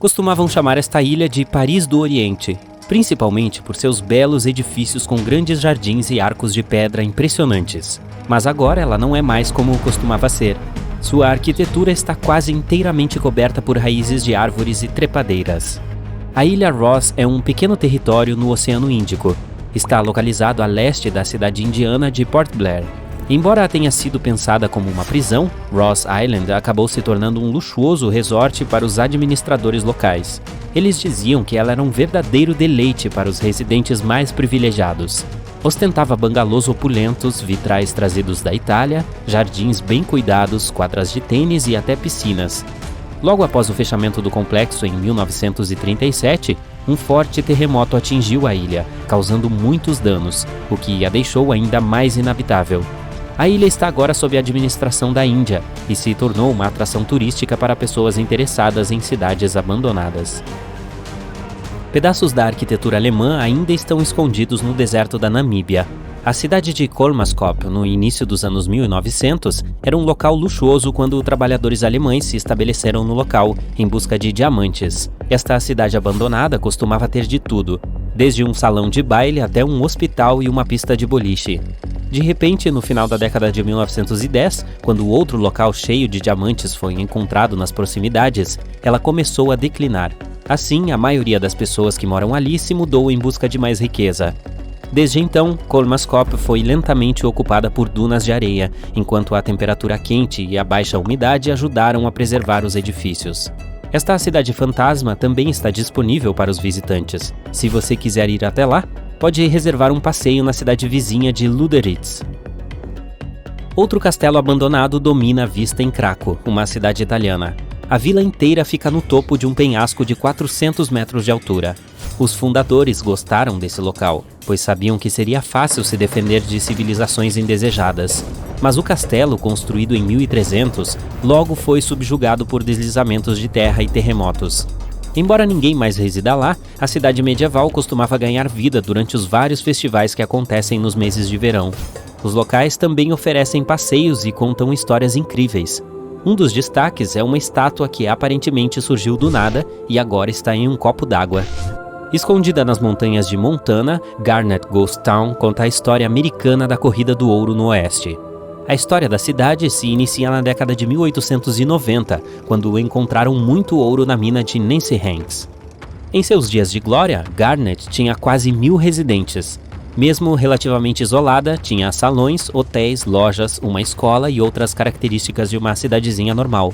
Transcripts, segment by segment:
Costumavam chamar esta ilha de Paris do Oriente, principalmente por seus belos edifícios com grandes jardins e arcos de pedra impressionantes. Mas agora ela não é mais como costumava ser. Sua arquitetura está quase inteiramente coberta por raízes de árvores e trepadeiras. A Ilha Ross é um pequeno território no Oceano Índico. Está localizado a leste da cidade indiana de Port Blair. Embora tenha sido pensada como uma prisão, Ross Island acabou se tornando um luxuoso resort para os administradores locais. Eles diziam que ela era um verdadeiro deleite para os residentes mais privilegiados. Ostentava bangalôs opulentos, vitrais trazidos da Itália, jardins bem cuidados, quadras de tênis e até piscinas. Logo após o fechamento do complexo em 1937, um forte terremoto atingiu a ilha, causando muitos danos, o que a deixou ainda mais inabitável. A ilha está agora sob a administração da Índia e se tornou uma atração turística para pessoas interessadas em cidades abandonadas. Pedaços da arquitetura alemã ainda estão escondidos no deserto da Namíbia. A cidade de Kolmaskop, no início dos anos 1900, era um local luxuoso quando trabalhadores alemães se estabeleceram no local, em busca de diamantes. Esta cidade abandonada costumava ter de tudo, desde um salão de baile até um hospital e uma pista de boliche. De repente, no final da década de 1910, quando outro local cheio de diamantes foi encontrado nas proximidades, ela começou a declinar. Assim, a maioria das pessoas que moram ali se mudou em busca de mais riqueza. Desde então, Kolmaskop foi lentamente ocupada por dunas de areia, enquanto a temperatura quente e a baixa umidade ajudaram a preservar os edifícios. Esta cidade fantasma também está disponível para os visitantes. Se você quiser ir até lá, pode reservar um passeio na cidade vizinha de Luderitz. Outro castelo abandonado domina a vista em Craco, uma cidade italiana. A vila inteira fica no topo de um penhasco de 400 metros de altura. Os fundadores gostaram desse local, pois sabiam que seria fácil se defender de civilizações indesejadas. Mas o castelo, construído em 1300, logo foi subjugado por deslizamentos de terra e terremotos. Embora ninguém mais resida lá, a cidade medieval costumava ganhar vida durante os vários festivais que acontecem nos meses de verão. Os locais também oferecem passeios e contam histórias incríveis. Um dos destaques é uma estátua que aparentemente surgiu do nada e agora está em um copo d'água. Escondida nas montanhas de Montana, Garnet Ghost Town conta a história americana da corrida do ouro no oeste. A história da cidade se inicia na década de 1890, quando encontraram muito ouro na mina de Nancy Hanks. Em seus dias de glória, Garnet tinha quase 1000 residentes. Mesmo relativamente isolada, tinha salões, hotéis, lojas, uma escola e outras características de uma cidadezinha normal.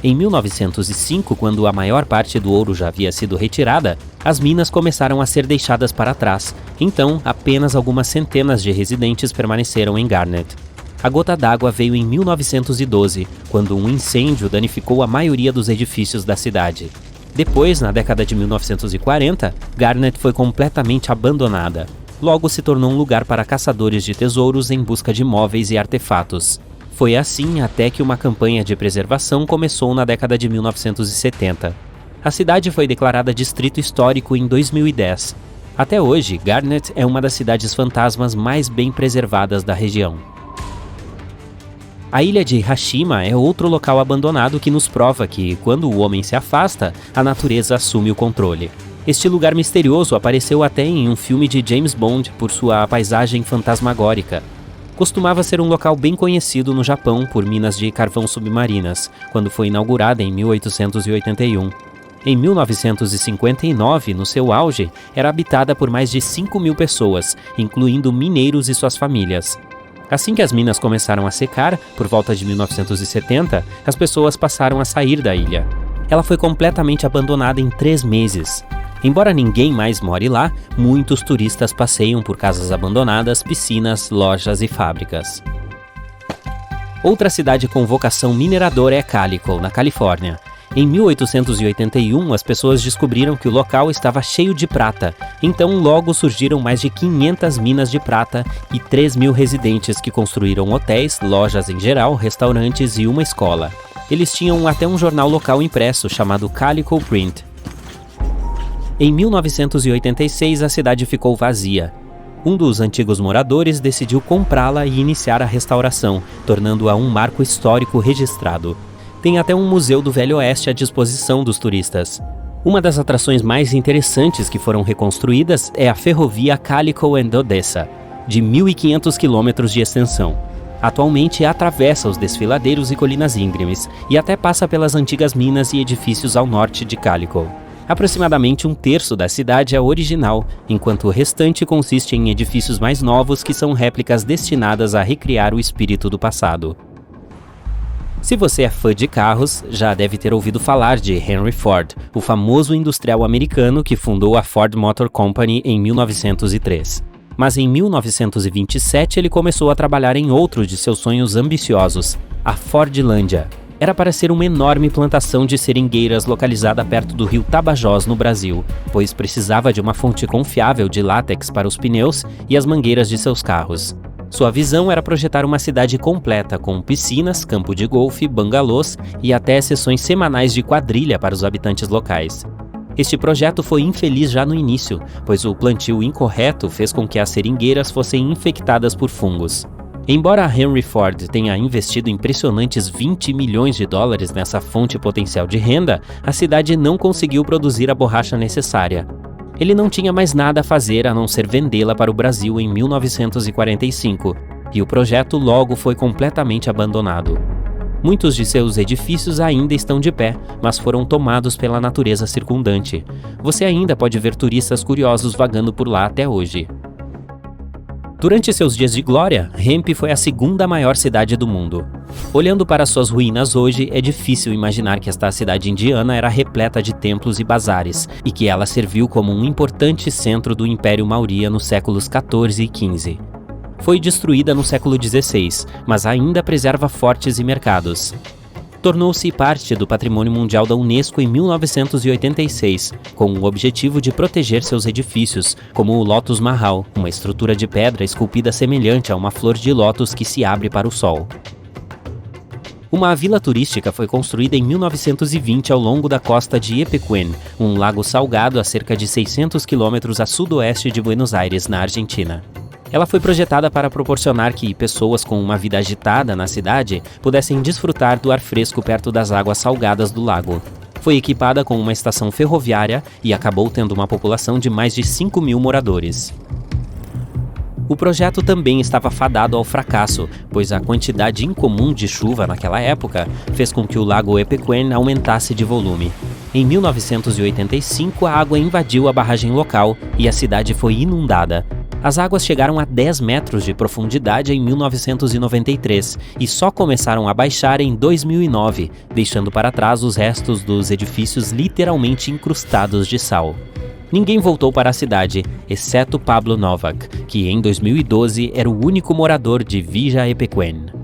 Em 1905, quando a maior parte do ouro já havia sido retirada, as minas começaram a ser deixadas para trás, então apenas algumas centenas de residentes permaneceram em Garnet. A gota d'água veio em 1912, quando um incêndio danificou a maioria dos edifícios da cidade. Depois, na década de 1940, Garnet foi completamente abandonada. Logo se tornou um lugar para caçadores de tesouros em busca de móveis e artefatos. Foi assim até que uma campanha de preservação começou na década de 1970. A cidade foi declarada Distrito Histórico em 2010. Até hoje, Garnet é uma das cidades fantasmas mais bem preservadas da região. A ilha de Hashima é outro local abandonado que nos prova que, quando o homem se afasta, a natureza assume o controle. Este lugar misterioso apareceu até em um filme de James Bond por sua paisagem fantasmagórica. Costumava ser um local bem conhecido no Japão por minas de carvão submarinas, quando foi inaugurada em 1881. Em 1959, no seu auge, era habitada por mais de 5.000 pessoas, incluindo mineiros e suas famílias. Assim que as minas começaram a secar, por volta de 1970, as pessoas passaram a sair da ilha. Ela foi completamente abandonada em 3 meses. Embora ninguém mais more lá, muitos turistas passeiam por casas abandonadas, piscinas, lojas e fábricas. Outra cidade com vocação mineradora é Calico, na Califórnia. Em 1881, as pessoas descobriram que o local estava cheio de prata, então logo surgiram mais de 500 minas de prata e 3.000 residentes que construíram hotéis, lojas em geral, restaurantes e uma escola. Eles tinham até um jornal local impresso chamado Calico Print. Em 1986, a cidade ficou vazia. Um dos antigos moradores decidiu comprá-la e iniciar a restauração, tornando-a um marco histórico registrado. Tem até um museu do Velho Oeste à disposição dos turistas. Uma das atrações mais interessantes que foram reconstruídas é a ferrovia Calico and Odessa, de 1.500 quilômetros de extensão. Atualmente atravessa os desfiladeiros e colinas íngremes e até passa pelas antigas minas e edifícios ao norte de Calico. Aproximadamente um terço da cidade é original, enquanto o restante consiste em edifícios mais novos que são réplicas destinadas a recriar o espírito do passado. Se você é fã de carros, já deve ter ouvido falar de Henry Ford, o famoso industrial americano que fundou a Ford Motor Company em 1903. Mas em 1927 ele começou a trabalhar em outro de seus sonhos ambiciosos, a Fordlândia. Era para ser uma enorme plantação de seringueiras localizada perto do rio Tapajós, no Brasil, pois precisava de uma fonte confiável de látex para os pneus e as mangueiras de seus carros. Sua visão era projetar uma cidade completa com piscinas, campo de golfe, bangalôs e até sessões semanais de quadrilha para os habitantes locais. Este projeto foi infeliz já no início, pois o plantio incorreto fez com que as seringueiras fossem infectadas por fungos. Embora Henry Ford tenha investido impressionantes 20 milhões de dólares nessa fonte potencial de renda, a cidade não conseguiu produzir a borracha necessária. Ele não tinha mais nada a fazer a não ser vendê-la para o Brasil em 1945, e o projeto logo foi completamente abandonado. Muitos de seus edifícios ainda estão de pé, mas foram tomados pela natureza circundante. Você ainda pode ver turistas curiosos vagando por lá até hoje. Durante seus dias de glória, Hemp foi a segunda maior cidade do mundo. Olhando para suas ruínas hoje, é difícil imaginar que esta cidade indiana era repleta de templos e bazares, e que ela serviu como um importante centro do Império Maurya nos séculos XIV e XV. Foi destruída no século XVI, mas ainda preserva fortes e mercados. Tornou-se parte do Patrimônio Mundial da Unesco em 1986, com o objetivo de proteger seus edifícios, como o Lotus Mahal, uma estrutura de pedra esculpida semelhante a uma flor de lótus que se abre para o sol. Uma vila turística foi construída em 1920 ao longo da costa de Epecuén, um lago salgado a cerca de 600 quilômetros a sudoeste de Buenos Aires, na Argentina. Ela foi projetada para proporcionar que pessoas com uma vida agitada na cidade pudessem desfrutar do ar fresco perto das águas salgadas do lago. Foi equipada com uma estação ferroviária e acabou tendo uma população de mais de 5.000 moradores. O projeto também estava fadado ao fracasso, pois a quantidade incomum de chuva naquela época fez com que o lago Epecuén aumentasse de volume. Em 1985, a água invadiu a barragem local e a cidade foi inundada. As águas chegaram a 10 metros de profundidade em 1993 e só começaram a baixar em 2009, deixando para trás os restos dos edifícios literalmente incrustados de sal. Ninguém voltou para a cidade, exceto Pablo Novak, que em 2012 era o único morador de Villa Epecuén.